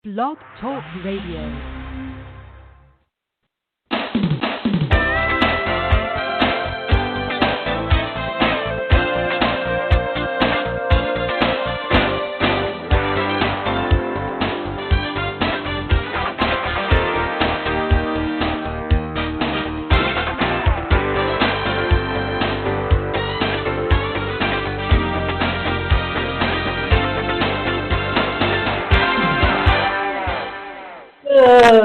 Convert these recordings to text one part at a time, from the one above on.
Blog Talk Radio. Good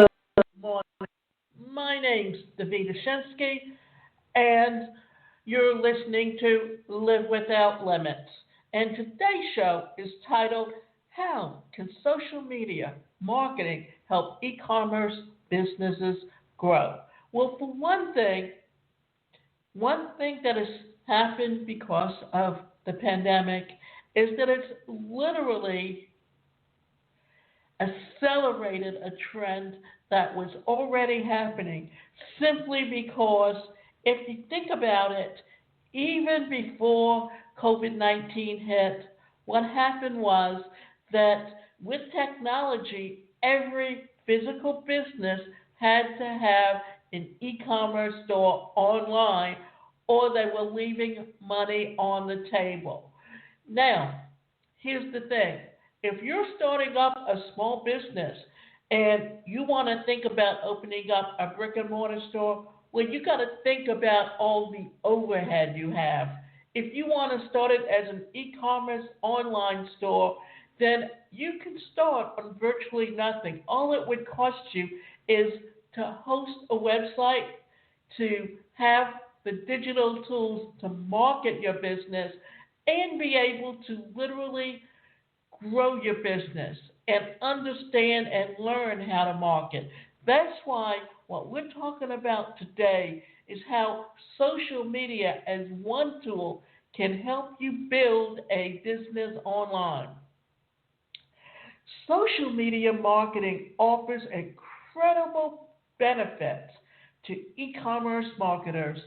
morning. My name's Davida Shensky, and you're listening to Live Without Limits. And today's show is titled, How Can Social Media Marketing Help E-Commerce Businesses Grow? Well, for one thing that has happened because of the pandemic is that it's literally accelerated a trend that was already happening, simply because if you think about it, even before COVID-19 hit, what happened was that with technology, every physical business had to have an e-commerce store online, or they were leaving money on the table. Now, here's the thing. If you're starting up a small business and you want to think about opening up a brick and mortar store, well, you got to think about all the overhead you have. If you want to start it as an e-commerce online store, then you can start on virtually nothing. All it would cost you is to host a website, to have the digital tools to market your business, and be able to literally grow your business and understand and learn how to market. That's why what we're talking about today is how social media as one tool can help you build a business online. Social media marketing offers incredible benefits to e-commerce marketers.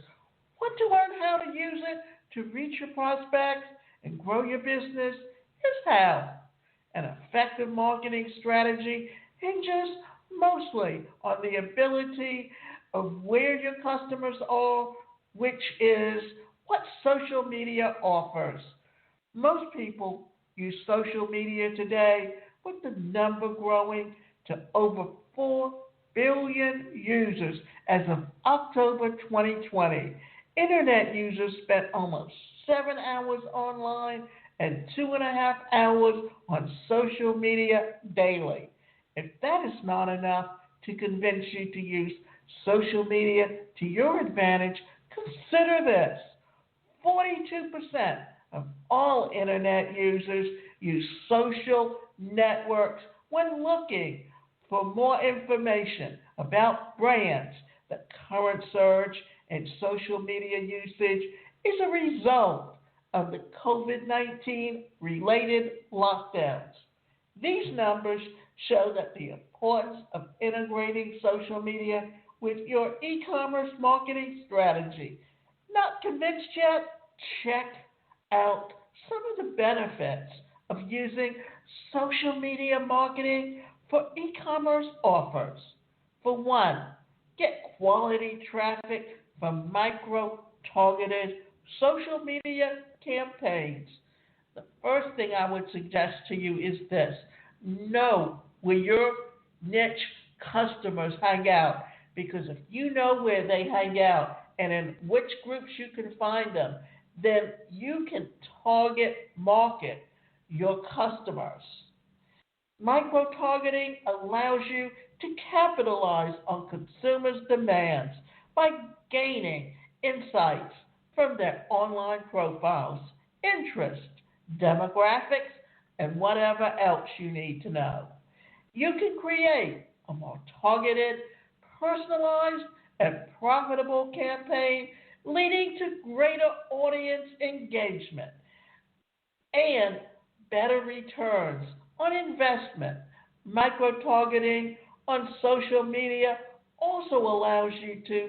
Want to learn how to use it to reach your prospects and grow your business? Here's how. An effective marketing strategy hinges mostly on the ability of where your customers are, which is what social media offers. Most people use social media today, with the number growing to over 4 billion users as of October 2020. Internet users spent almost 7 hours online and 2.5 hours on social media daily. If that is not enough to convince you to use social media to your advantage, consider this. 42% of all internet users use social networks when looking for more information about brands. The current surge in social media usage is a result of the COVID-19 related lockdowns. These numbers show that the importance of integrating social media with your e-commerce marketing strategy. Not convinced yet? Check out some of the benefits of using social media marketing for e-commerce offers. For one, get quality traffic from micro-targeted social media campaigns. The first thing I would suggest to you is this. Know where your niche customers hang out, because if you know where they hang out and in which groups you can find them, then you can target market your customers. Micro-targeting allows you to capitalize on consumers' demands by gaining insights from their online profiles, interests, demographics, and whatever else you need to know. You can create a more targeted, personalized, and profitable campaign, leading to greater audience engagement and better returns on investment. Micro-targeting on social media also allows you to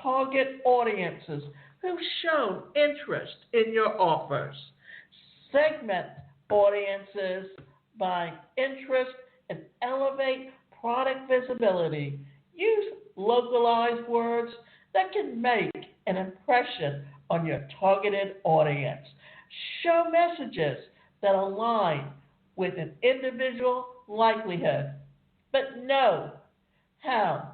target audiences who've shown interest in your offers. Segment audiences by interest and elevate product visibility. Use localized words that can make an impression on your targeted audience. Show messages that align with an individual likelihood, but know how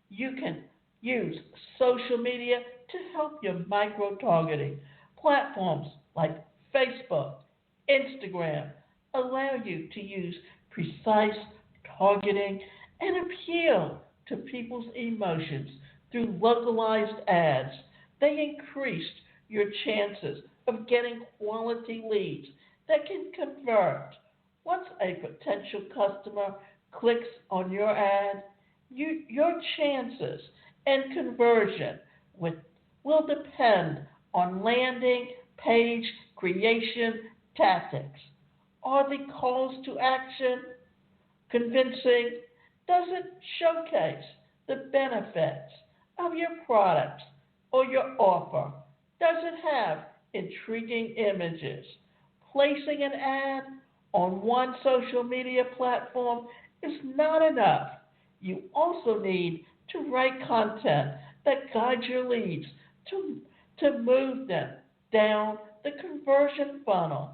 you can use social media to help your micro targeting. Platforms like Facebook, Instagram allow you to use precise targeting and appeal to people's emotions through localized ads. They increased your chances of getting quality leads that can convert. Once a potential customer clicks on your ad, your chances and conversion will depend on landing page creation tactics. Are the calls to action convincing? Does it showcase the benefits of your products or your offer? Does it have intriguing images? Placing an ad on one social media platform is not enough. You also need to write content that guides your leads to move them down the conversion funnel.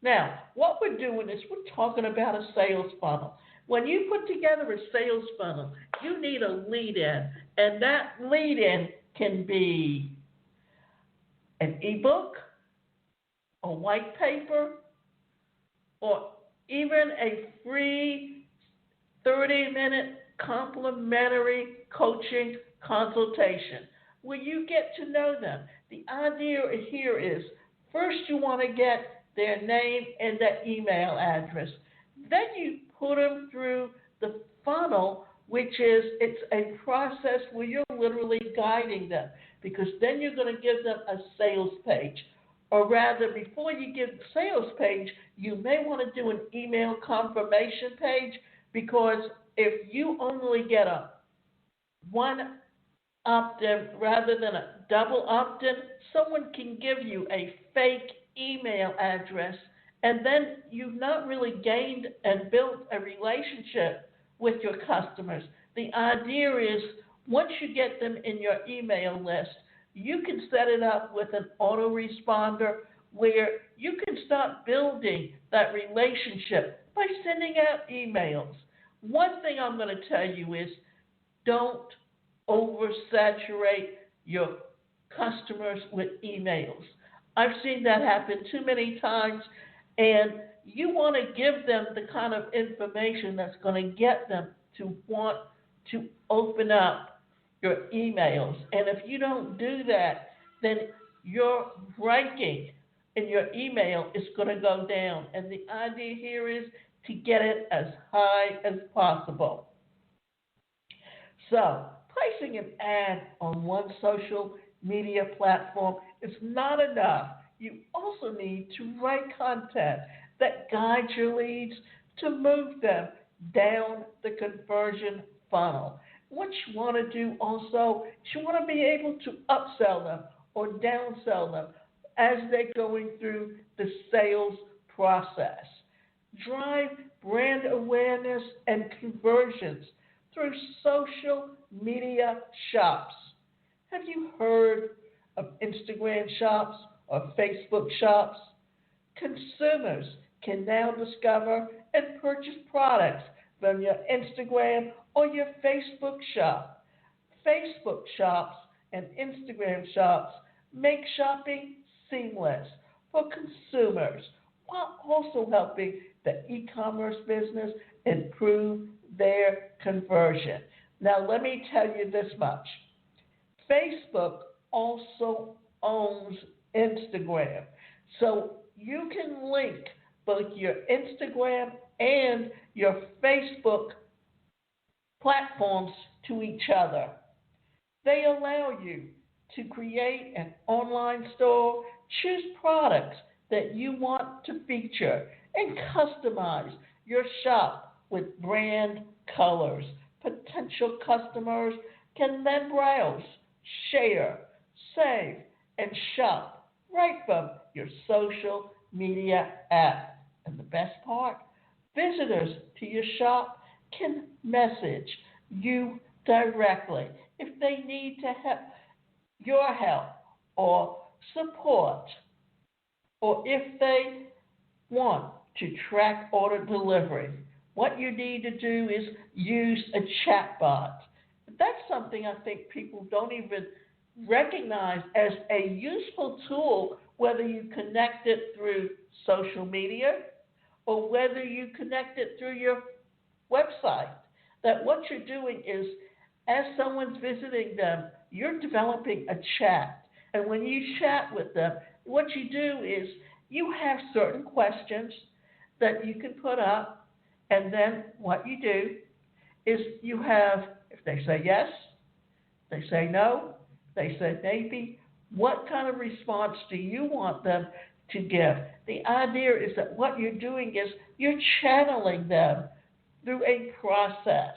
Now, what we're doing is we're talking about a sales funnel. When you put together a sales funnel, you need a lead in, and that lead in can be an ebook, a white paper, or even a free 30-minute complimentary coaching consultation where you get to know them. The idea here is first you want to get their name and their email address. Then you put them through the funnel, which is it's a process where you're literally guiding them, because then you're going to give them a sales page. Or rather, before you give the sales page, you may want to do an email confirmation page, because if you only get a one opt-in rather than a double opt-in, someone can give you a fake email address, and then you've not really gained and built a relationship with your customers. The idea is once you get them in your email list, you can set it up with an autoresponder where you can start building that relationship by sending out emails. One thing I'm going to tell you is don't oversaturate your customers with emails. I've seen that happen too many times, and you want to give them the kind of information that's going to get them to want to open up your emails. And if you don't do that, then your ranking in your email is going to go down. And the idea here is to get it as high as possible. So, placing an ad on one social media platform is not enough. You also need to write content that guides your leads to move them down the conversion funnel. What you want to do also is you want to be able to upsell them or downsell them as they're going through the sales process. Drive brand awareness and conversions through social media shops. Have you heard of Instagram shops or Facebook shops? Consumers can now discover and purchase products from your Instagram or your Facebook shop. Facebook shops and Instagram shops make shopping seamless for consumers while also helping the e-commerce business improve their conversion. Now, let me tell you this much. Facebook also owns Instagram. So you can link both your Instagram and your Facebook platforms to each other. They allow you to create an online store, choose products that you want to feature, and customize your shop with brand colors. Potential customers can then browse, share, save, and shop right from your social media app. And the best part, Visitors to your shop can message you directly if they need to have your help or support, or if they want to track order delivery. What you need to do is use a chatbot. That's something I think people don't even recognize as a useful tool, whether you connect it through social media or whether you connect it through your website. That what you're doing is, as someone's visiting them, you're developing a chat. And when you chat with them, what you do is you have certain questions that you can put up, and then what you do is you have, if they say yes, they say no, they say maybe, what kind of response do you want them to give? The idea is that what you're doing is you're channeling them through a process.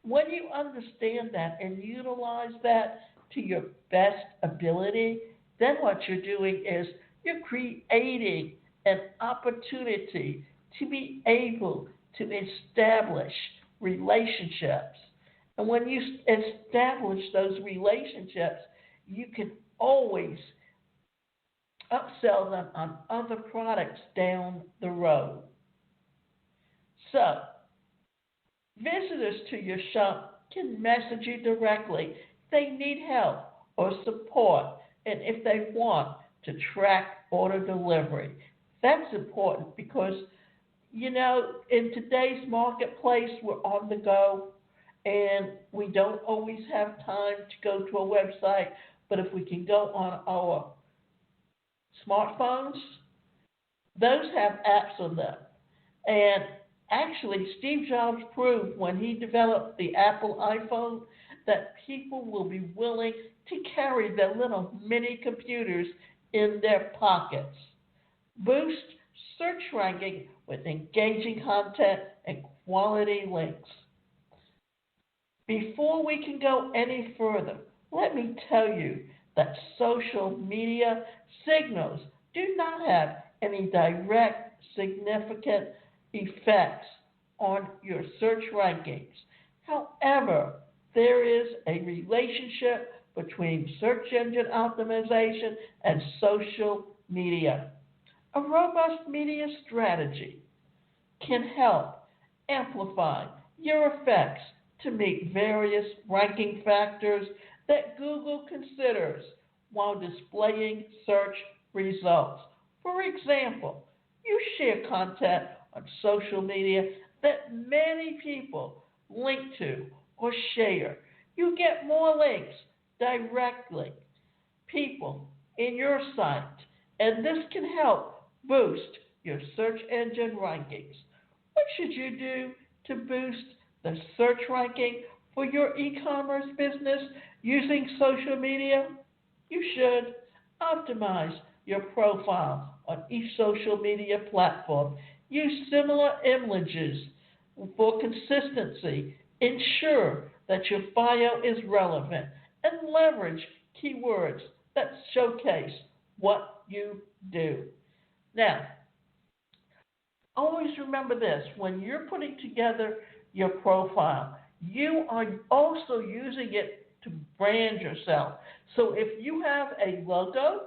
When you understand that and utilize that to your best ability, then what you're doing is you're creating an opportunity to be able to establish relationships. And when you establish those relationships, you can always upsell them on other products down the road. So, visitors to your shop can message you directly if they need help or support, and if they want to track order delivery. That's important because, in today's marketplace, we're on the go and we don't always have time to go to a website, but if we can go on our smartphones, those have apps on them. And actually, Steve Jobs proved when he developed the Apple iPhone that people will be willing to carry their little mini computers in their pockets. Boost search ranking with engaging content and quality links. Before we can go any further, let me tell you that social media signals do not have any direct significant effects on your search rankings. However, there is a relationship between search engine optimization and social media. A robust media strategy can help amplify your effects to meet various ranking factors that Google considers while displaying search results. For example, you share content on social media that many people link to or share. You get more links directly, people in your site, and this can help boost your search engine rankings. What should you do to boost the search ranking for your e-commerce business using social media? You should optimize your profile on each social media platform. Use similar images for consistency. Ensure that your bio is relevant and leverage keywords that showcase what you do. Now, always remember this: when you're putting together your profile, you are also using it to brand yourself. So if you have a logo,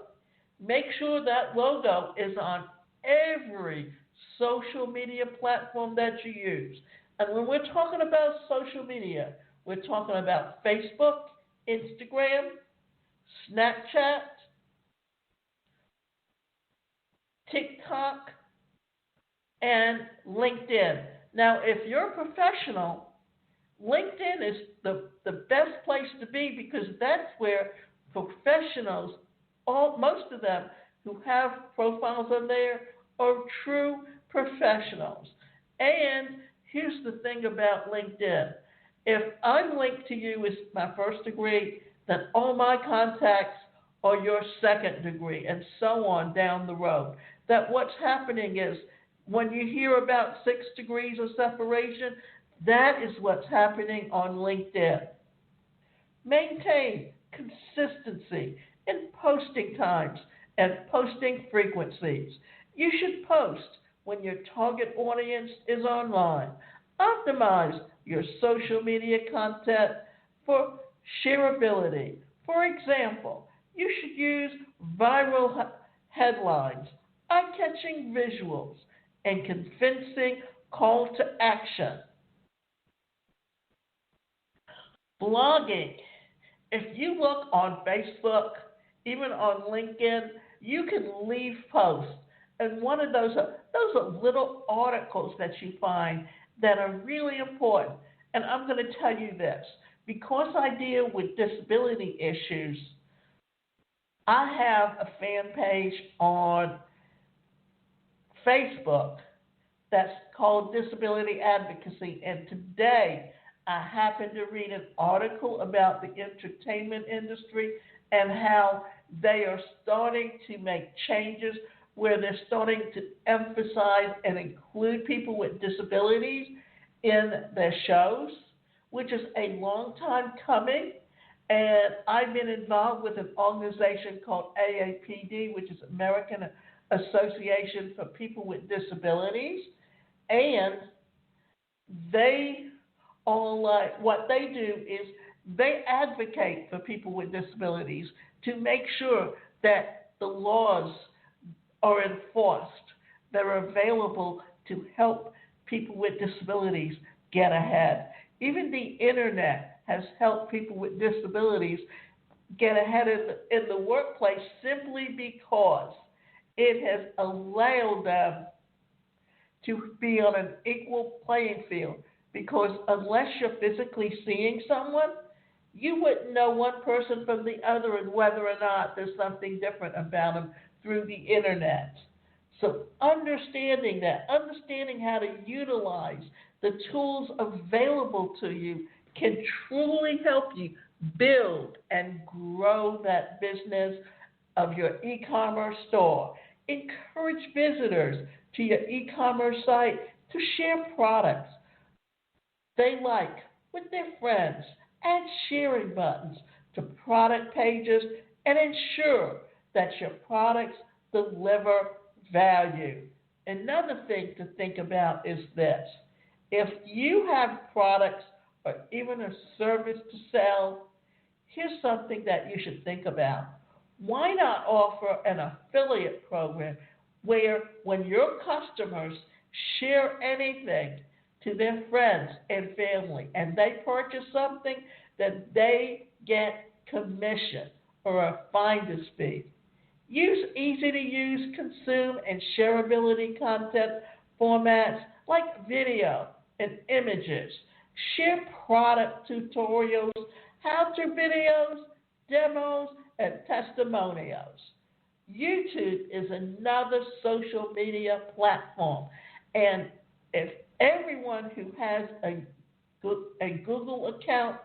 make sure that logo is on every social media platform that you use. And when we're talking about social media, we're talking about Facebook, Instagram, Snapchat, TikTok, and LinkedIn. Now, if you're a professional, LinkedIn is the best place to be because that's where professionals, most of them who have profiles on there, are true professionals. And here's the thing about LinkedIn. If I'm linked to you as my first degree, then all my contacts are your second degree, and so on down the road. That what's happening is when you hear about 6 degrees of separation, that is what's happening on LinkedIn. Maintain consistency in posting times and posting frequencies. You should post when your target audience is online. Optimize your social media content for shareability. For example, you should use viral headlines, eye-catching visuals, and convincing call to action. Blogging. If you look on Facebook, even on LinkedIn, you can leave posts. And one of those are little articles that you find that are really important. And I'm going to tell you this. Because I deal with disability issues, I have a fan page on Facebook that's called Disability Advocacy. And today, I happened to read an article about the entertainment industry and how they are starting to make changes where they're starting to emphasize and include people with disabilities in their shows, which is a long time coming. And I've been involved with an organization called AAPD, which is American Association for People with Disabilities. And they are like, what they do is they advocate for people with disabilities to make sure that the laws are enforced, that are available to help people with disabilities get ahead. Even the internet has helped people with disabilities get ahead in the workplace simply because it has allowed them to be on an equal playing field. Because unless you're physically seeing someone, you wouldn't know one person from the other and whether or not there's something different about them through the internet. So understanding that, understanding how to utilize the tools available to you can truly help you build and grow that business of your e-commerce store. Encourage visitors to your e-commerce site to share products they like with their friends. Add sharing buttons to product pages and ensure that your products deliver value. Another thing to think about is this. If you have products or even a service to sell, here's something that you should think about. Why not offer an affiliate program where when your customers share anything to their friends and family and they purchase something, that they get commission or a finder's fee? Use easy-to-use, consume, and shareability content formats like video and images. Share product tutorials, how-to videos, demos, and testimonials. YouTube is another social media platform, and if everyone who has a Google account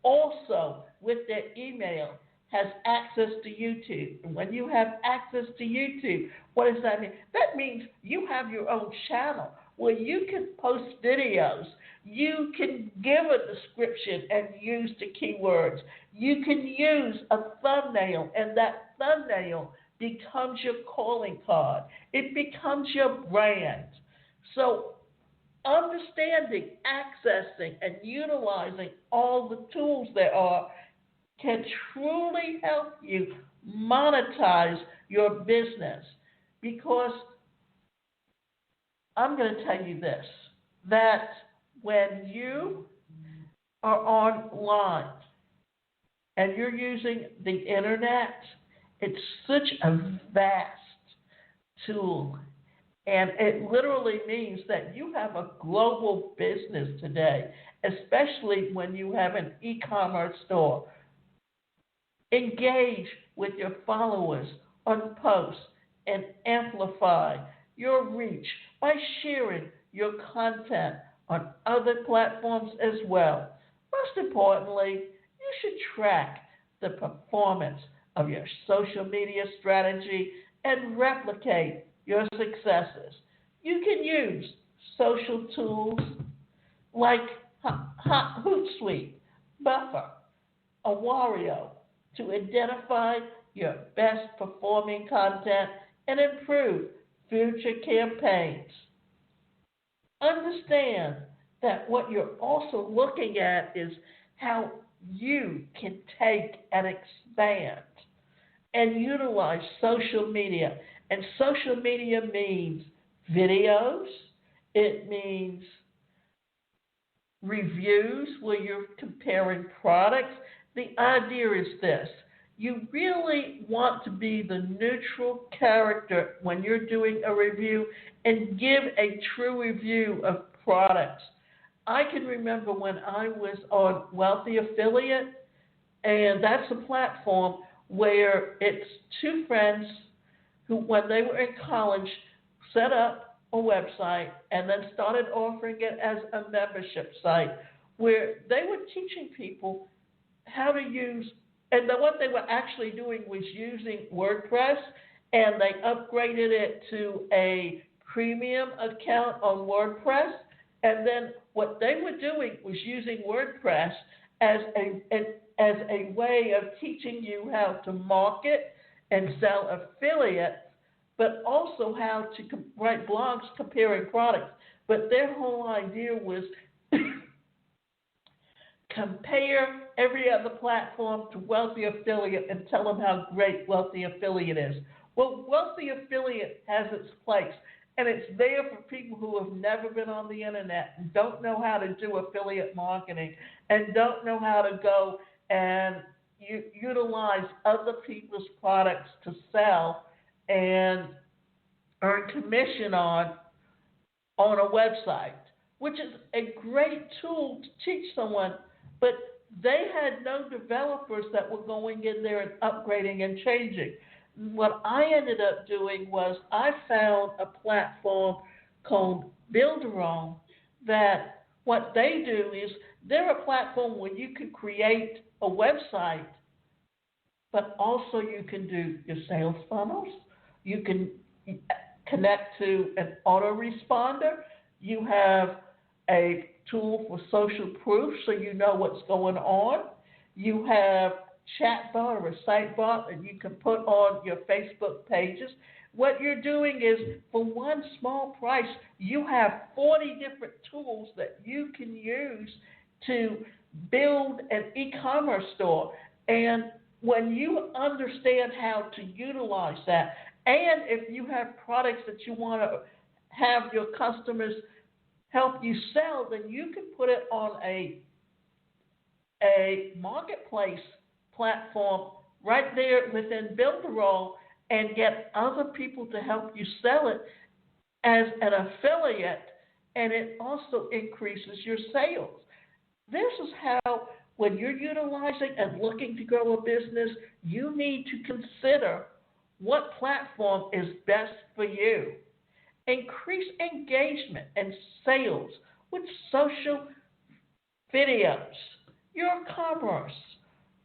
also with their email has access to YouTube. And when you have access to YouTube, what does that mean? That means you have your own channel where you can post videos. You can give a description and use the keywords. You can use a thumbnail, and that thumbnail becomes your calling card. It becomes your brand. So understanding, accessing, and utilizing all the tools there are can truly help you monetize your business. Because I'm going to tell you this, that when you are online and you're using the internet, it's such a vast tool. And it literally means that you have a global business today, especially when you have an e-commerce store. Engage with your followers on posts and amplify your reach by sharing your content on other platforms as well. Most importantly, you should track the performance of your social media strategy and replicate your successes. You can use social tools like Hootsuite, Buffer, Awario to identify your best performing content and improve future campaigns. Understand that what you're also looking at is how you can take and expand and utilize social media. And social media means videos, it means reviews where you're comparing products. The idea is this: you really want to be the neutral character when you're doing a review and give a true review of products. I can remember when I was on Wealthy Affiliate, and that's a platform where it's two friends who, when they were in college, set up a website and then started offering it as a membership site where they were teaching people how to use, and then what they were actually doing was using WordPress, and they upgraded it to a premium account on WordPress. And then what they were doing was using WordPress as a way of teaching you how to market and sell affiliates, but also how to write blogs comparing products. But their whole idea was compare every other platform to Wealthy Affiliate and tell them how great Wealthy Affiliate is. Well, Wealthy Affiliate has its place, and it's there for people who have never been on the internet and don't know how to do affiliate marketing and don't know how to go and utilize other people's products to sell and earn commission on a website, which is a great tool to teach someone, but they had no developers that were going in there and upgrading and changing. What I ended up doing was I found a platform called Builderall that what they do is they're a platform where you can create a website, but also you can do your sales funnels. You can connect to an autoresponder. You have a tool for social proof so you know what's going on. You have chatbot or a site bot that you can put on your Facebook pages. What you're doing is, for one small price, you have 40 different tools that you can use to build an e-commerce store. And when you understand how to utilize that, and if you have products that you want to have your customers help you sell, then you can put it on a marketplace platform right there within Builderall and get other people to help you sell it as an affiliate, and it also increases your sales. This is how, when you're utilizing and looking to grow a business, you need to consider what platform is best for you. Increase engagement and sales with social videos.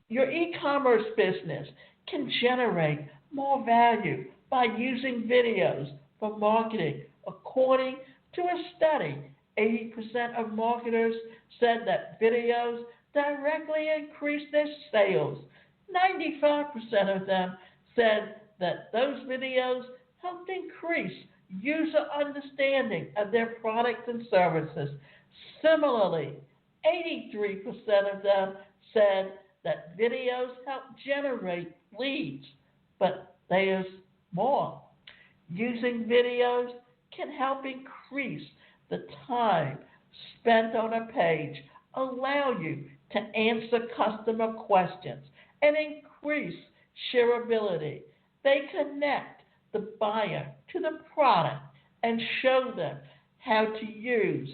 Your e-commerce business can generate more value by using videos for marketing. According to a study, 80% of marketers said that videos directly increase their sales. 95% of them said that those videos helped increase user understanding of their products and services. Similarly, 83% of them said that videos help generate leads, but there's more. Using videos can help increase the time spent on a page, allow you to answer customer questions, and increase shareability. They connect the buyer to the product and show them how to use.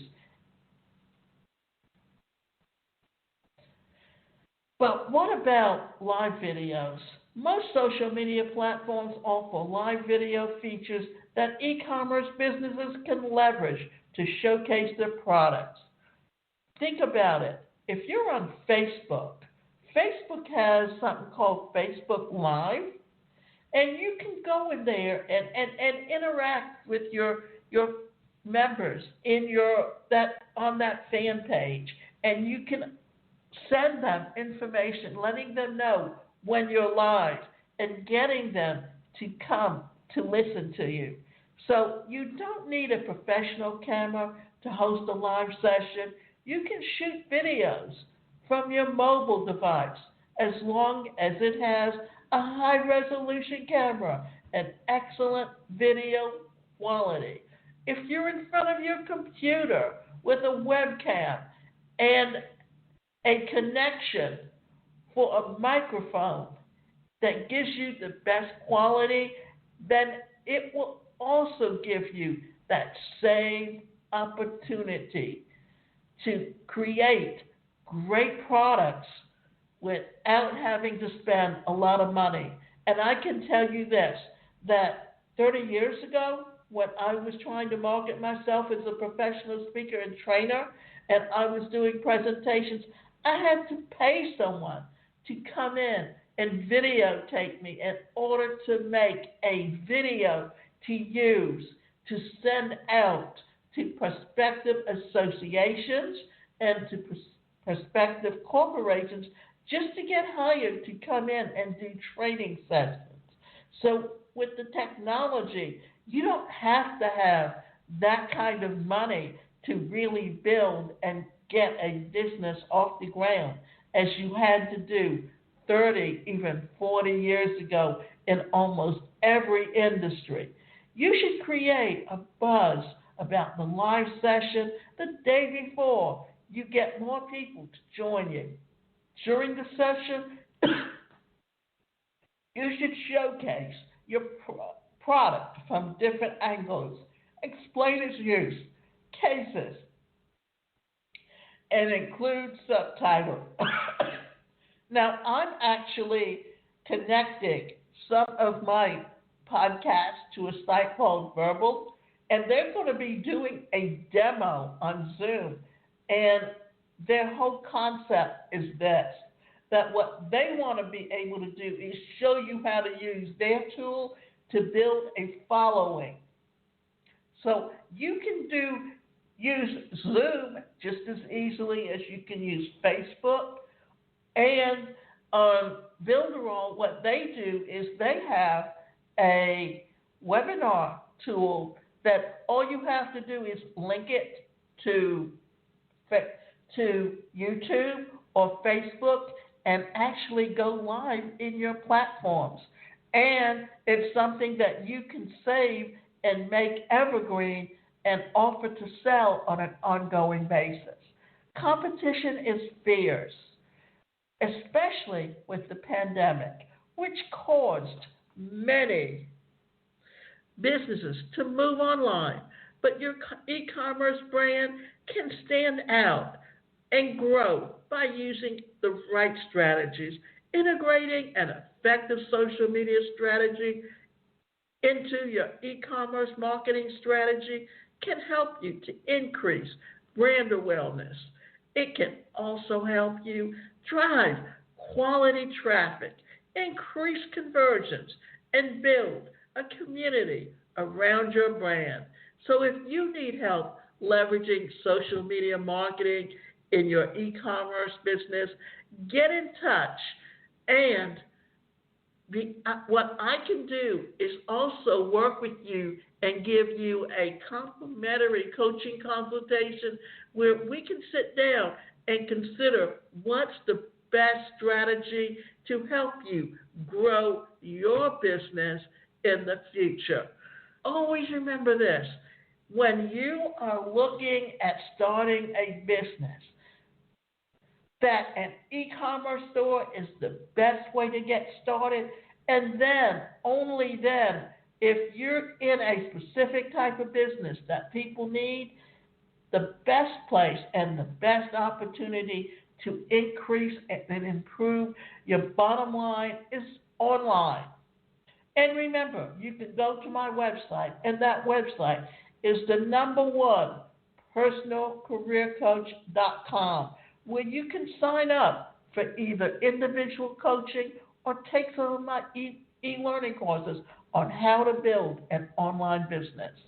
But what about live videos? Most social media platforms offer live video features that e-commerce businesses can leverage to showcase their products. Think about it. If you're on Facebook, Facebook has something called Facebook Live, and you can go in there and interact with your members on that fan page, and you can send them information, letting them know when you're live and getting them to come to listen to you. So you don't need a professional camera to host a live session. You can shoot videos from your mobile device as long as it has a high resolution camera and excellent video quality. If you're in front of your computer with a webcam and a connection for a microphone that gives you the best quality, then it will also give you that same opportunity to create great products without having to spend a lot of money. And I can tell you this, that 30 years ago, when I was trying to market myself as a professional speaker and trainer, and I was doing presentations, I had to pay someone to come in and videotape me in order to make a video to use to send out to prospective associations and to prospective corporations just to get hired to come in and do training sessions. So with the technology, you don't have to have that kind of money to really build and get a business off the ground as you had to do 30, even 40 years ago in almost every industry. You should create a buzz about the live session the day before. You get more people to join you. During the session, you should showcase your product from different angles, explain its use, cases, and include subtitles. Now, I'm actually connecting some of my podcasts to a site called Verbal, and they're going to be doing a demo on Zoom. And their whole concept is this, that what they want to be able to do is show you how to use their tool to build a following. So you can use Zoom just as easily as you can use Facebook. And on Builderall, what they do is they have a webinar tool that all you have to do is link it to YouTube or Facebook and actually go live in your platforms. And it's something that you can save and make evergreen and offer to sell on an ongoing basis. Competition is fierce, especially with the pandemic, which caused many businesses to move online. But your e-commerce brand can stand out and grow by using the right strategies. Integrating an effective social media strategy into your e-commerce marketing strategy can help you to increase brand awareness. It can also help you drive quality traffic, increase conversions, and build a community around your brand. So if you need help leveraging social media marketing in your e-commerce business, get in touch. And what I can do is also work with you and give you a complimentary coaching consultation where we can sit down and consider what's the best strategy to help you grow your business in the future. Always remember this, when you are looking at starting a business, that an e-commerce store is the best way to get started, and then, only then, if you're in a specific type of business that people need, the best place and the best opportunity to increase and improve your bottom line is online. And remember, you can go to my website, and that website is the #1, personalcareercoach.com, where you can sign up for either individual coaching or take some of my e-learning courses on how to build an online business.